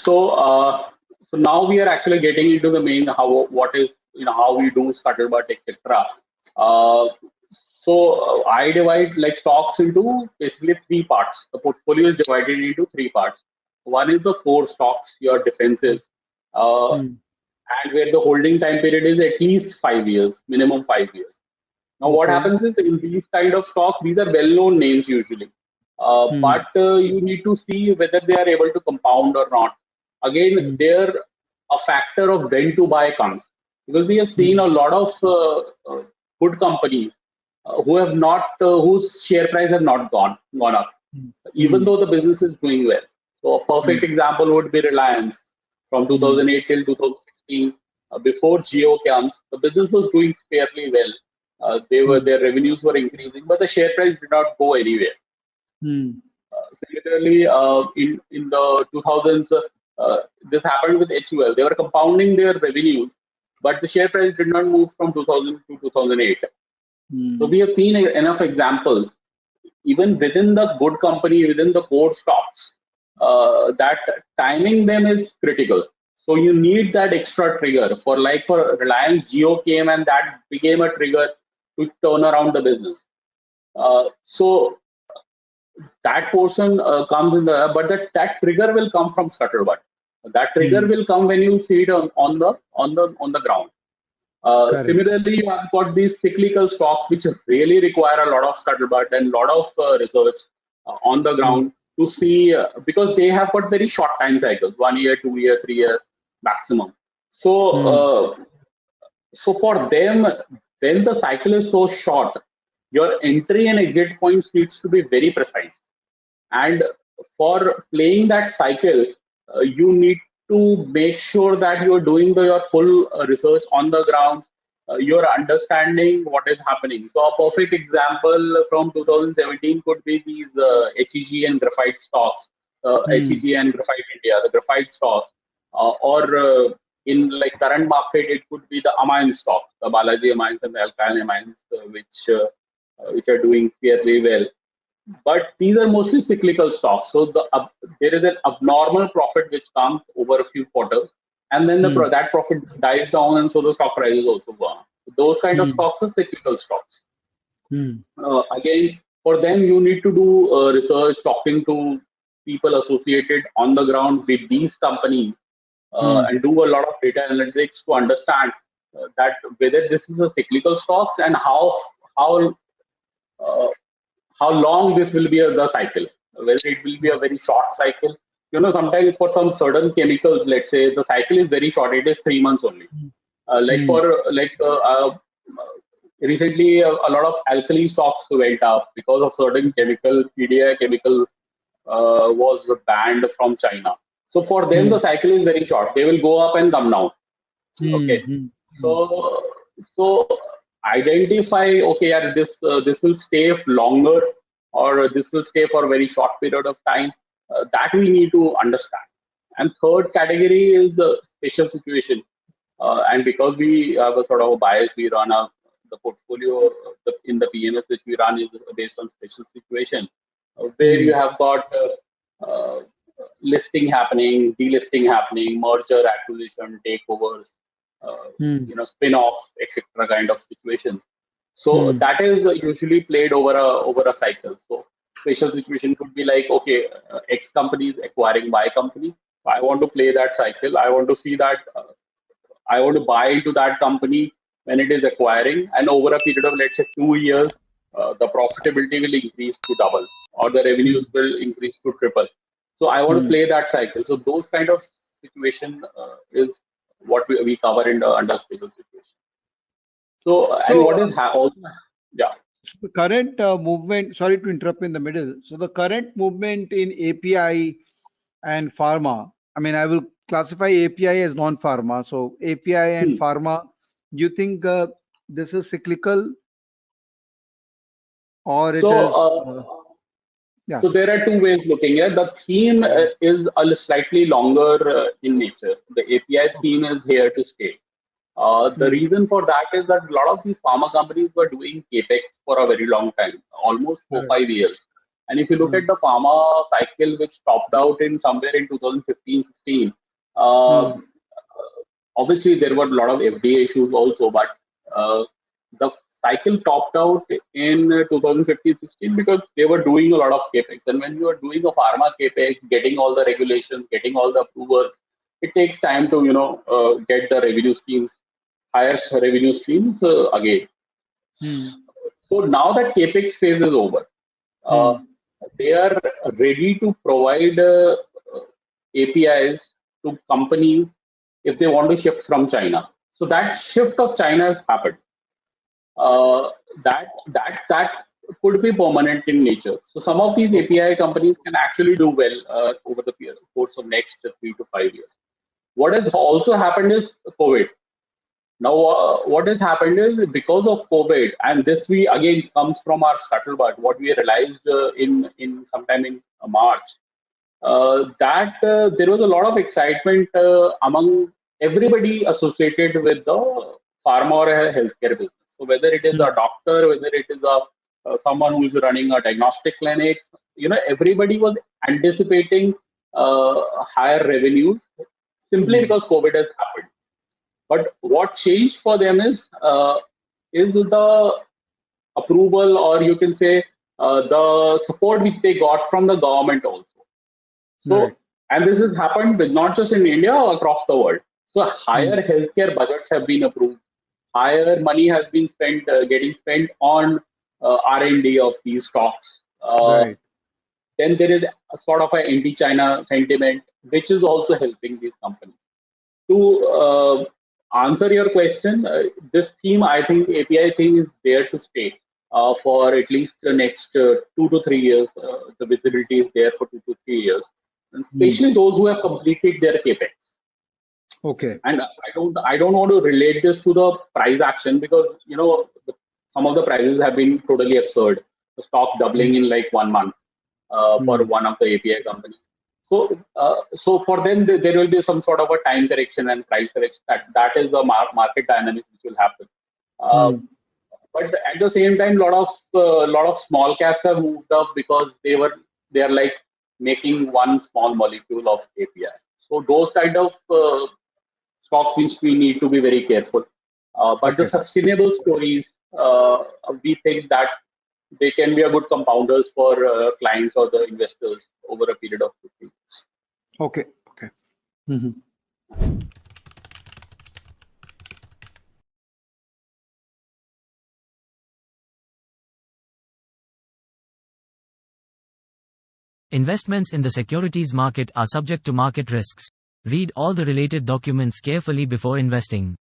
So now we are actually getting into the main what is how we do scuttlebutt, etc. Uh, I divide like stocks into basically three parts. The portfolio is divided into three parts. One is the core stocks, your defenses, Hmm. and where the holding time period is at least 5 years, minimum 5 years. Now, what Okay. happens is in these kind of stocks, these are well-known names usually, Hmm. but you need to see whether they are able to compound or not. Again, Hmm. there a factor of when to buy comes, because we have seen Hmm. a lot of good companies who have not whose share price have not gone up, even Hmm. though the business is doing well. So a Hmm. perfect example would be Reliance from Hmm. 2008 till 2016. Before Geo comes, the business was doing fairly well. Hmm. Their revenues were increasing, but the share price did not go anywhere. Hmm. Similarly, in the 2000s, this happened with HUL. They were compounding their revenues, but the share price did not move from 2000 to 2008. So Hmm. we have seen enough examples, even within the good company, within the core stocks, that timing them is critical. So you need that extra trigger for Reliance Geo came and that became a trigger to turn around the business. So that portion comes in but that trigger will come from scuttlebutt. That trigger Hmm. will come when you see it on the ground. Correct. Similarly, you have got these cyclical stocks which really require a lot of scuttlebutt and a lot of research on the Hmm. ground to see because they have got very short time cycles, 1 year, 2 year, 3 year maximum. So, Hmm. so for them, when the cycle is so short, your entry and exit points needs to be very precise. And for playing that cycle, you need to make sure that you're doing your full research on the ground. You're understanding what is happening. So a perfect example from 2017 could be these HEG and graphite stocks, Hmm. HEG and Graphite India, the graphite stocks, or in like current market, it could be the amine stocks, the Balaji amines and the alkyl amines, which are doing fairly well, but these are mostly cyclical stocks. So there is an abnormal profit which comes over a few quarters, and then Hmm. that profit dies down, and so the stock prices also go up. Those kind of Hmm. stocks are cyclical stocks. Hmm. Again, for them, you need to do research, talking to people associated on the ground with these companies, Hmm. and do a lot of data analytics to understand that whether this is a cyclical stocks and how uh, how long this will be the cycle, whether it will be a very short cycle. Sometimes for some certain chemicals, let's say the cycle is very short, it is 3 months only. Like Hmm. for like recently, a lot of alkali stocks went up because of certain chemical, PDI chemical was banned from China. So for them, Hmm. the cycle is very short. They will go up and come down. Hmm. Okay. Hmm. Hmm. So identify, okay, yeah, this will stay longer or this will stay for a very short period of time. That we need to understand. And third category is the special situation. And because we have a sort of a bias, we run the portfolio in the PMS which we run is based on special situation, where you Hmm. have got listing happening, delisting happening, merger, acquisition, takeovers, Hmm. spin-offs, etc. kind of situations. So Hmm. that is usually played over a cycle. So special situation could be like, okay, X company is acquiring Y company. I want to play that cycle. I want to see that. I want to buy into that company when it is acquiring, and over a period of let's say 2 years, the profitability will increase to double, or the revenues Hmm. will increase to triple. So I want to Hmm. play that cycle. So those kind of situation is what we cover in the under special situation. So and So, what is also, yeah. the current movement, sorry to interrupt in the middle. So, the current movement in API and pharma, I mean, I will classify API as non-pharma. So, API and Hmm. pharma, you think this is cyclical or it So is, yeah. so there are two ways looking at the theme is slightly longer in nature. The API Okay. theme is here to stay. The Hmm. reason for that is that a lot of these pharma companies were doing capex for a very long time, almost four Correct. five years, And if you look Hmm. at the pharma cycle, which topped out in somewhere in 2015-16, Hmm. obviously there were a lot of FDA issues also, but the cycle topped out in 2015-16 because they were doing a lot of capex. And when you are doing a pharma capex, getting all the regulations, getting all the approvals, it takes time to get the revenue streams, higher revenue streams again. Hmm. So now that capex phase is over, uh, Hmm. they are ready to provide APIs to companies if they want to shift from China. So that shift of China has happened. Uh, that could be permanent in nature. So some of these Okay. API companies can actually do well over the course of next 3 to 5 years. What has also happened is COVID. Now, what has happened is because of COVID, and this we again comes from our scuttlebutt. What we realized in sometime in March, that there was a lot of excitement among everybody associated with the pharma or a healthcare business. So whether it is a Hmm. doctor, whether it is a someone who is running a diagnostic clinic, everybody was anticipating higher revenues simply Hmm. because COVID has happened. But what changed for them is the approval, or you can say the support which they got from the government also. Right. So, and this has happened with not just in India, across the world. So, Hmm. higher healthcare budgets have been approved. Higher money has been spent, getting spent on R&D of these stocks. Right. Then there is a sort of an anti-China sentiment, which is also helping these companies. To answer your question, this theme, I think API thing is there to stay for at least the next 2 to 3 years. The visibility is there for 2 to 3 years, and Hmm. especially those who have completed their capex. Okay. And I don't want to relate this to the price action because some of the prices have been totally absurd. The stock doubling Hmm. in like 1 month for Hmm. one of the API companies. So for them, there will be some sort of a time correction and price correction. That is the market dynamics which will happen. Uh, Hmm. but at the same time, lot of small caps have moved up because they are like making one small molecule of API. So those kind of stocks which we need to be very careful. But the Okay. sustainable stories, we think that they can be a good compounders for clients or the investors over a period of 50 years. Okay. Okay. Hmm. Investments in the securities market are subject to market risks. Read all the related documents carefully before investing.